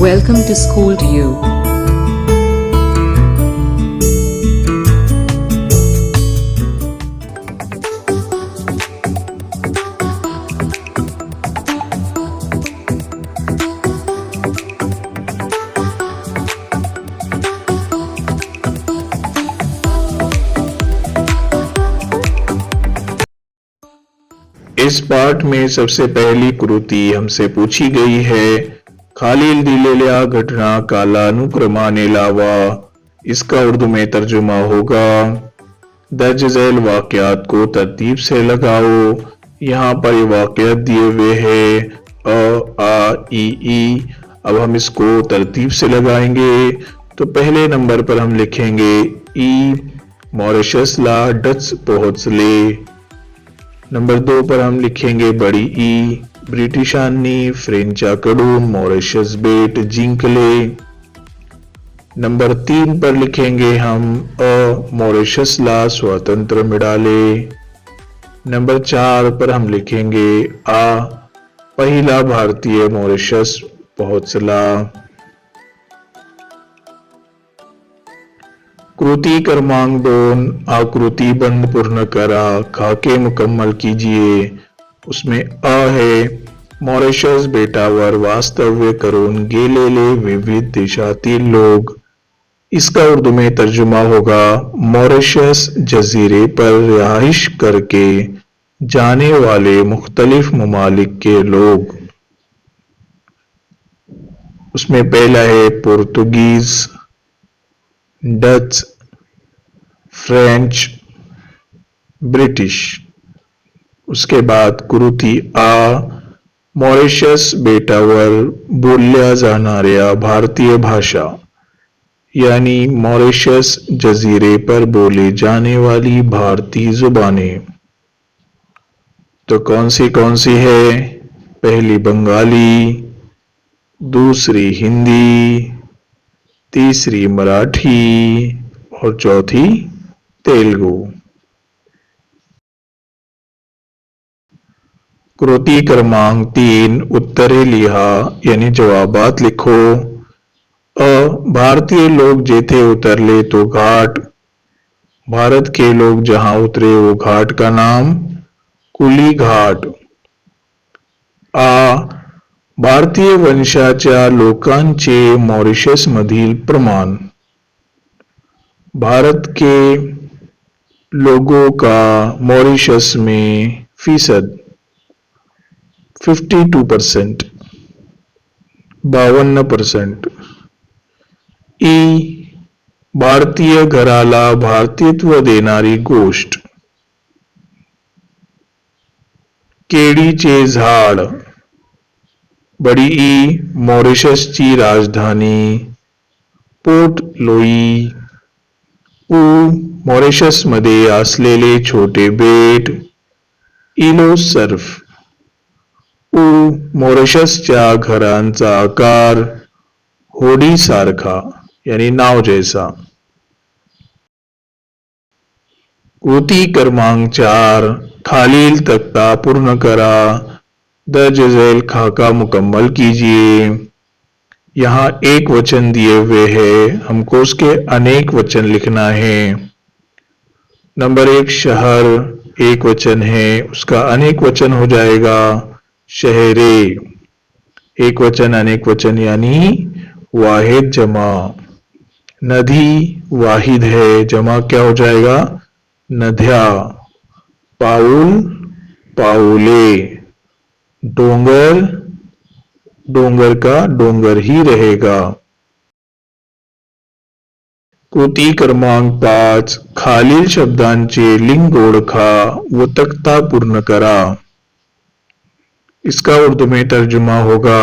Welcome to school to you. इस पाठ में सबसे पहली कृति हमसे पूछी गई है, खालील दिलेल्या घटना कालानुक्रमाने लावा। इसका उर्दू में तर्जुमा होगा, दर्ज झैल वाकयात को तरतीब से लगाओ। यहाँ पर ये वाकयात दिए हुए हैं अ, आ, ई। अब हम इसको तरतीब से लगाएंगे। तो पहले नंबर पर हम लिखेंगे ई, मॉरिशस ला डच पोहोचले। नंबर 2 पर हम लिखेंगे बड़ी ई, ब्रिटिशांनी फ्रेंचाकडून मॉरिशस बेट जिंकले। नंबर 3 पर लिखेंगे हम अ, मॉरिशसला स्वातंत्र्य मिळाले। नंबर 4 पर हम लिखेंगे आ, पहिला भारतीय मॉरिशस पहुंचला। कृति क्रमांक 2, आकृति बंद पूर्ण करा, खाके मुकम्मल कीजिए। उसमें अ है, मॉरिशस बेटावर वास्तव्य करून गेलेले विविध देशातील लोग। इसका उर्दू में तर्जुमा होगा, मॉरिशस जजीरे पर रिहाइश करके जाने वाले मुख्तलिफ ममालिक के लोग। उसमें पहला है पुर्तगीज, डच, फ्रेंच, ब्रिटिश। उसके बाद कृती आ, मॉरिशस बेटावर बोलल्या जाणाऱ्या भारतीय भाषा, यानी मॉरिशस जजीरे पर बोले जाने वाली भारतीय जुबानें। तो कौन सी है? पहली बंगाली, दूसरी हिंदी, तीसरी मराठी और चौथी तेलुगु। कृति क्रमांक 3, उत्तरे लिहा यानी जवाबात लिखो। अ, भारतीय लोग जेथे उतरले तो घाट, भारत के लोग जहां उतरे वो घाट का नाम कुली घाट। आ, भारतीय वंशाच्या लोकांचे मॉरिशस मधील प्रमाण, भारत के लोगों का मॉरिशस में फीसद 52%, 52%। ई, भारतीय घराला भारतीयत्व देणारी गोष्ट, केळीचे झाड। बड़ी ई, मॉरिशसची राजधानी पोर्ट लुई। उ, मॉरिशसमध्ये असलेले छोटे बेट इलो सर्फ। उ, मॉरिशसच्या घरांचा आकार होडी सारखा यानी नाव जैसा। कृति क्रमांक 4, खालील तख्ता पूर्ण करा, दर्ज झैल खाका मुकम्मल कीजिए। यहाँ एक वचन दिए हुए हैं, हमको उसके अनेक वचन लिखना है। नंबर 1 शहर एक वचन है, उसका अनेक वचन हो जाएगा शहरे। एक वचन अनेक वचन यानी वाहिद जमा। नदी वाहिद है, जमा क्या हो जाएगा नद्या। पाउल पाउले। डोंगर डोंगर का डोंगर ही रहेगा। कृति क्रमांक 5, खालील शब्दांचे लिंग ओळखा व तख्ता पूर्ण करा। इसका उर्दू में तर्जुमा होगा,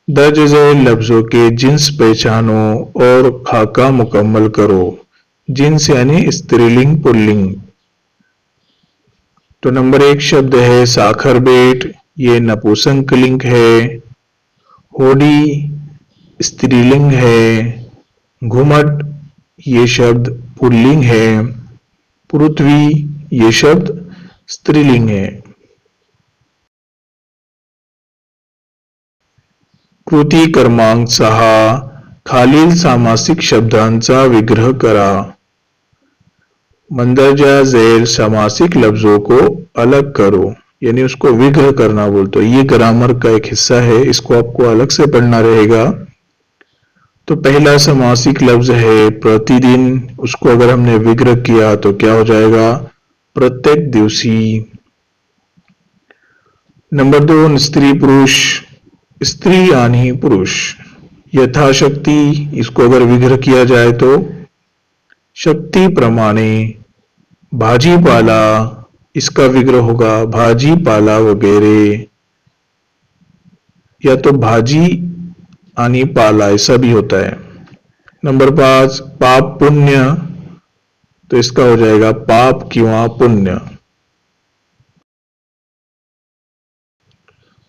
दर्ज झैल लफ्जों के जिन्स पहचानो और खाका मुकम्मल करो। जिन्स यानी स्त्रीलिंग पुल्लिंग। तो नंबर 1 शब्द है साखर बेट, ये नपुंसकलिंग है। होडी स्त्रीलिंग है। घुमट ये शब्द पुल्लिंग है। पृथ्वी ये शब्द स्त्रीलिंग है। कृती क्रमांक 6, खालील सामासिक शब्दांचा विग्रह करा। मंदरजा झैल सामासिक लफ्जों को अलग करो, यानी उसको विग्रह करना बोलते हैं। ये ग्रामर का एक हिस्सा है, इसको आपको अलग से पढ़ना रहेगा। तो पहला समासिक लफ्ज है प्रतिदिन, उसको अगर हमने विग्रह किया तो क्या हो जाएगा? प्रत्येक दिवसी। नंबर 2 स्त्री पुरुष, स्त्री यानी पुरुष। यथाशक्ति, इसको अगर विग्रह किया जाए तो शक्ति प्रमाणे। भाजीपाला, इसका विग्रह होगा भाजीपाला वगैरह, या तो भाजी आणि पाला ऐसा भी होता है। नंबर 5 पाप पुण्य, तो इसका हो जाएगा पाप किंवा पुण्य।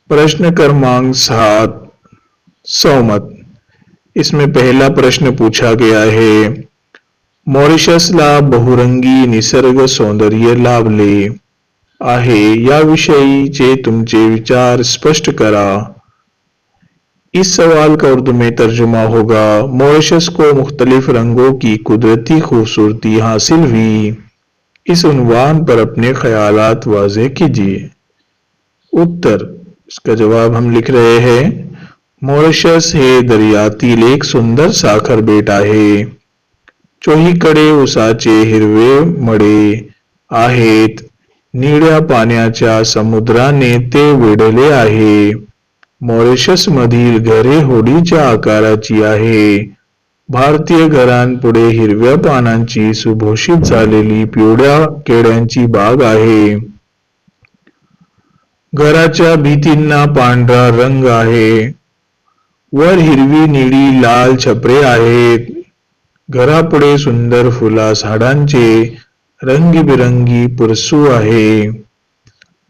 प्रश्न क्रमांक 7 सहमत। इसमें पहला प्रश्न पूछा गया है, मॉरिशसला बहुरंगी निसर्ग सौंदर्य लाभले आहे याविषयीचे तुमचे विचार स्पष्ट करा। इस सवाल का उर्दू में तर्जुमा होगा, मॉरिशस को मुख्तलिफ रंगों की कुदरती खूबसूरती हासिल हुई। इस उन्वान पर अपने ख्यालात वाज़ेह कीजिए। उत्तर, इसका जवाब हम लिख रहे हैं, मॉरिशस हे दर्यातील एक सुंदर साखर बेट आहे। चोहीकडे उसाचे हिरवे मळे आहेत। निळ्या पाण्याच्या समुद्राने ते वेढले आहे। मॉरिशसमधील घरे होडीच्या आकाराची आहे. भारतीय घरांपुढे हिरव्या पानांची सुभूषित झालेली पिवळ्या केळ्यांची बाग आहे. घराच्या भिंतींना पांढरा रंग आहे. वर हिरवी, निळी, लाल छपरे आहेत. घरापुढे सुंदर फुला झाडांचे रंगीबिरंगी परसू आहे.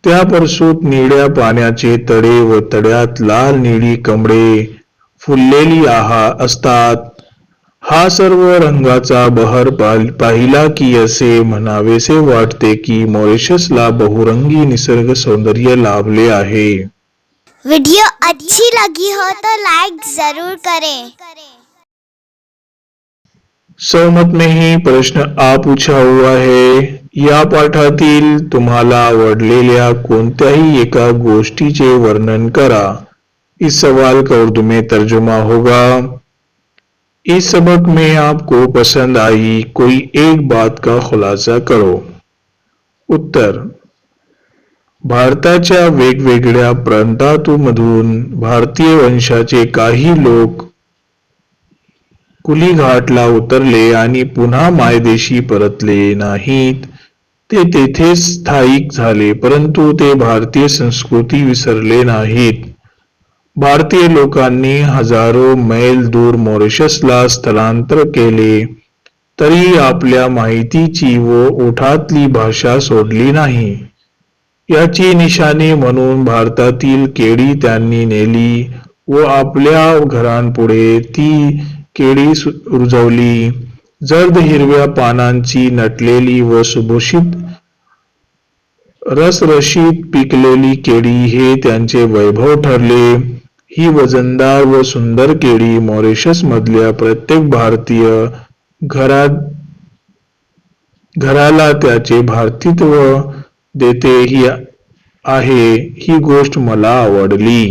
त्या परसूत निळ्या पाण्याचे तळे व तळ्यात लाल निळी कमळे फुललेली असतात. हा सर्व रंगाचा बहर पाहिला की असे म्हणावेसे वाटते की मॉरिशसला बहुरंगी निसर्ग सौंदर्य लाभले आहे। वीडियो अच्छी लगी हो तो लाइक जरूर करें। सहमत में ही प्रश्न आ पूछा हुआ है। या पाठातील तुम्हाला आवडलेल्या कोणत्याही एका गोष्टीचे वर्णन करा। इस सवाल का उर्दू में तर्जुमा होगा, इस सबक में आपको पसंद आई कोई एक बात का खुलासा करो। उत्तर, भारताच्या वेगवेगळ्या प्रांतांमधून भारतीय वंशाचे काही लोक कुलीघाटला उतरले आणि पुन्हा मायदेशी परतले नाहीत। ते तेथेच स्थायिक झाले, परंतु ते भारतीय संस्कृती विसरले नाहीत। भारतीय लोकांनी हजारो मैल दूर मॉरिशसला स्थलांतर केले, तरी आपल्या माहितीची व ओठातली भाषा सोडली नाही। याची निशाणी म्हणून भारतातील केळी त्यांनी नेली व आपल्या घरांपुढे ती केळी रुजवली। जर्द हिरव्या पानांची नटलेली व सुभूषित रसरशीत पिकलेली केळी हे त्यांचे वैभव ठरले। ही वजनदार व सुंदर केळी मॉरिशस मधल्या प्रत्येक भारतीय घराला त्याचे भारतीत्व देते आहे। ही गोष्ट मला आवडली।